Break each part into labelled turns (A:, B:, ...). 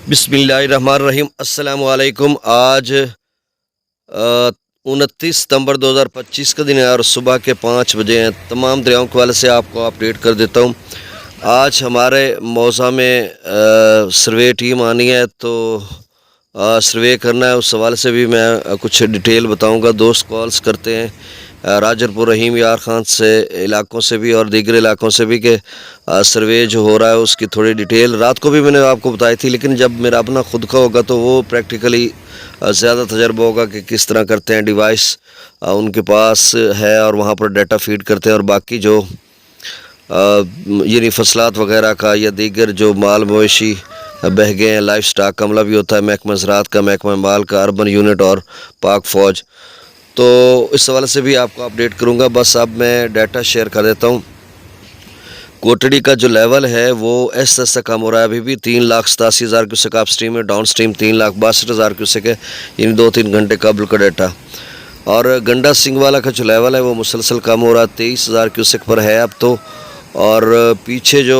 A: بسم اللہ الرحمن الرحیم۔ السلام علیکم۔ آج 29 ستمبر 2025 کا دن ہے اور صبح کے 5 بجے ہیں۔ تمام دریاؤں کے حوالے سے آپ کو اپڈیٹ کر دیتا ہوں۔ آج ہمارے موضع میں سروے ٹیم آنی ہے، تو سروے کرنا ہے، اس حوالے سے بھی میں کچھ ڈیٹیل بتاؤں گا۔ دوست کالز کرتے ہیں راجر پور رحیم یار خان سے علاقوں سے بھی اور دیگر علاقوں سے بھی کہ سروے جو ہو رہا ہے اس کی تھوڑی ڈیٹیل رات کو بھی میں نے آپ کو بتائی تھی، لیکن جب میرا اپنا خود کا ہوگا تو وہ پریکٹیکلی زیادہ تجربہ ہوگا کہ کس طرح کرتے ہیں۔ ڈیوائس ان کے پاس ہے اور وہاں پر ڈیٹا فیڈ کرتے ہیں، اور باقی جو یعنی فصلات وغیرہ کا یا دیگر جو مال مویشی بہ گئے ہیں، لائف سٹاک کا عملہ بھی ہوتا ہے، محکمہ زراعت کا، محکمہ مال کا، اربن یونٹ اور پاک فوج، تو اس حوالے سے بھی آپ کو اپڈیٹ کروں گا۔ بس اب میں ڈیٹا شیئر کر دیتا ہوں۔ کوٹڑی کا جو لیول ہے وہ ایس سے کم ہو رہا ہے، ابھی بھی 3,87,000 کیوسک اپ سٹریم ہے، ڈاؤن سٹریم 3,62,000 کیوسک ہے، یعنی 2-3 گھنٹے قبل کا ڈیٹا۔ اور گنڈا سنگھ والا کا جو لیول ہے وہ مسلسل کم ہو رہا ہے، 23,000 کیوسک پر ہے اب تو۔ اور پیچھے جو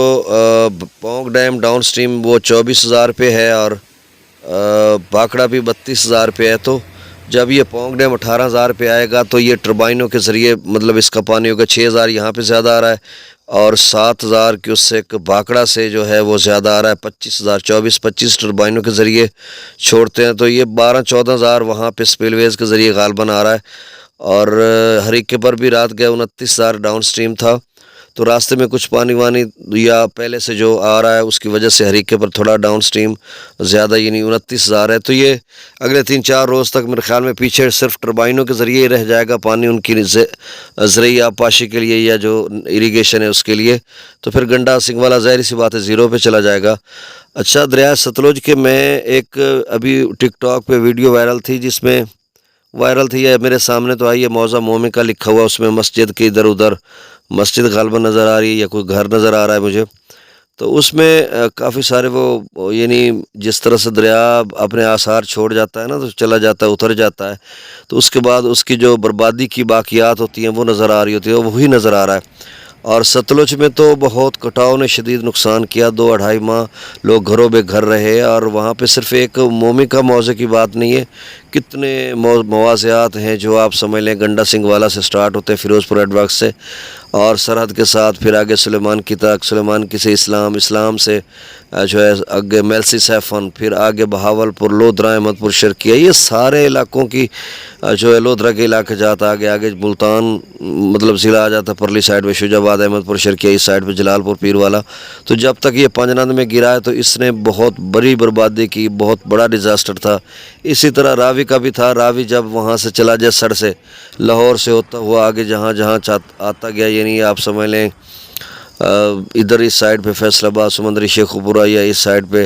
A: پونگ ڈیم ڈاؤن سٹریم وہ 24,000 پہ ہے، اور بھاکڑا بھی 32,000 پہ ہے۔ تو جب یہ پونگ ڈیم 18,000 پہ آئے گا تو یہ ٹربائنوں کے ذریعے مطلب اس کا پانی ہوگا 6,000 یہاں پہ زیادہ آ رہا ہے، اور 7,000 کیوسک بھاکڑا سے جو ہے وہ زیادہ آ رہا ہے، 25,000 24-25 ٹربائنوں کے ذریعے چھوڑتے ہیں، تو یہ 12-14,000 وہاں پہ سپیل ویز کے ذریعے غالباً آ رہا ہے۔ اور ہریکے پر بھی رات گئے 29,000 ڈاؤن سٹریم تھا، تو راستے میں کچھ پانی وانی یا پہلے سے جو آ رہا ہے اس کی وجہ سے ہریکے پر تھوڑا ڈاؤن سٹریم زیادہ یعنی 29,000 ہے۔ تو یہ اگلے 3-4 روز تک میرے خیال میں پیچھے صرف ٹربائنوں کے ذریعے ہی رہ جائے گا پانی ان کی زرعی آبپاشی کے لیے یا جو اریگیشن ہے اس کے لیے، تو پھر گنڈا سنگھ والا ظاہری سی بات ہے زیرو پہ چلا جائے گا۔ اچھا، دریا ستلج کے میں ایک ابھی ٹک ٹاک پہ ویڈیو وائرل تھی ہے، میرے سامنے تو آئی ہے، موضع مومن کا لکھا ہوا، اس میں مسجد کے ادھر ادھر مسجد غالباً نظر آ رہی ہے یا کوئی گھر نظر آ رہا ہے مجھے، تو اس میں کافی سارے وہ یعنی جس طرح سے دریا اپنے آثار چھوڑ جاتا ہے نا، تو چلا جاتا ہے، اتر جاتا ہے، تو اس کے بعد اس کی جو بربادی کی باقیات ہوتی ہیں وہ نظر آ رہی ہوتی ہے، وہی نظر آ رہا ہے۔ اور ستلج میں تو بہت کٹاؤ نے شدید نقصان کیا، 2-2.5 ماہ لوگ گھروں بے گھر رہے، اور وہاں پہ صرف ایک مومی کا موضع کی بات نہیں ہے، کتنے مواضعات ہیں جو آپ سمجھ لیں گنڈا سنگھ والا سے سٹارٹ ہوتے ہیں، فیروز پور ایڈ ورک سے، اور سرحد کے ساتھ پھر آگے سلیمان کی تک، سلیمان کی سے اسلام سے جو ہے آگے میلسی سیفن، پھر آگے بہاول پور، لودھرا، احمد پور شرکیہ، یہ سارے علاقوں کی جو ہے لودھرا کے علاقے جاتا آگے ملتان مطلب ضلع آ جاتا پرلی سائڈ میں، شوج آباد، احمد پور شرکیہ اس سائڈ پہ جلال پور پیر والا، تو جب تک یہ پنجنند میں گرا ہے تو اس نے بہت بڑی بربادی کی، بہت بڑا ڈیزاسٹر تھا۔ اسی طرح راوی کا بھی تھا، راوی جب وہاں سے چلا جائے سڑ سے لاہور سے ہوتا ہوا آگے جہاں آتا گیا، یعنی آپ سمجھ لیں ادھر اس سائڈ پہ فیصل آباد، سمندری شیخ پورہ، یا اس سائڈ پہ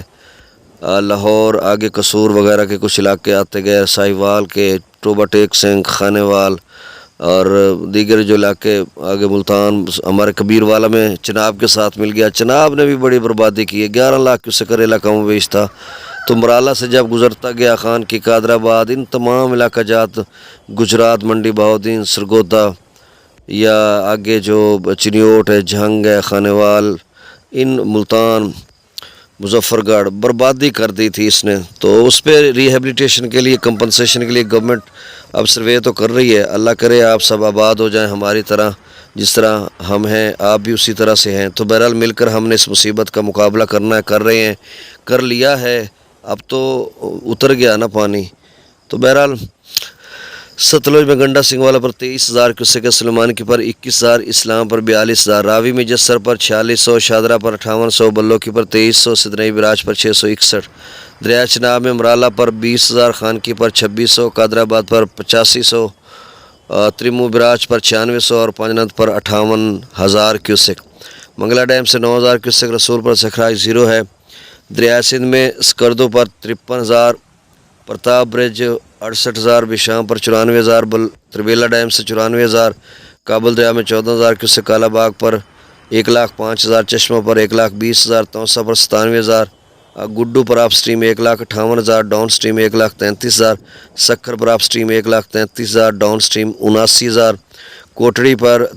A: لاہور آگے قصور وغیرہ کے کچھ علاقے آتے گئے، ساہیوال کے، ٹوبا ٹیک سنگھ، خانے وال اور دیگر جو علاقے آگے ملتان، ہمارے کبیر والا میں چناب کے ساتھ مل گیا۔ چناب نے بھی بڑی بربادی کی ہے، 11 لاکھ کیوسک علاقہ میں بیچ تھا۔ تو مرالا سے جب گزرتا گیا خان کی، قادر آباد، ان تمام علاقہ جات، گجرات، منڈی بہاؤدین، سرگودا، یا آگے جو چنیوٹ ہے، جھنگ ہے، خانے وال، ان ملتان، مظفر گڑھ، بربادی کر دی تھی اس نے۔ تو اس پہ ریہیبلیٹیشن کے لیے، کمپنسیشن کے لیے گورنمنٹ اب سروے تو کر رہی ہے۔ اللہ کرے آپ سب آباد ہو جائیں ہماری طرح، جس طرح ہم ہیں آپ بھی اسی طرح سے ہیں۔ تو بہرحال مل کر ہم نے اس مصیبت کا مقابلہ کرنا ہے، کر رہے ہیں، کر لیا ہے، اب تو اتر گیا نا پانی۔ تو بہرحال ستلج میں گنڈا سنگھ والا پر 23,000 کیوسک، سلیمان کی پر 21,000، اسلام پر 42,000، راوی میں جسر پر 4600، شادرہ پر 5800، بلو کی پر 2300، سدنئی براج پر 661، دریا چناب میں مرالا پر 20,000، خان کی پر 2600، قادر آباد پر 8500، تریمو براج پر 9600 اور پنجنند پر 58,000 کیوسک، منگلا ڈیم سے 9,000 کیوسک، رسول پر سکھرائی زیرو ہے، دریا سندھ میں سکردو پر 53,000، پرتاپ برج 68,000، بشام پر 94,000، تربیلا ڈیم سے 94,000، کابل دریا میں 14,000 کیوسک، کالا باغ پر 1,05,000، چشمہ پر 1,20,000، توسا پر 97,000، گڈو پر آپ سٹریم 1,58,000، ڈاؤن سٹریم 1,33,000، سکھر پر آپ سٹریم 1,33,000، ڈاؤن سٹریم 79,000، کوٹڑی پر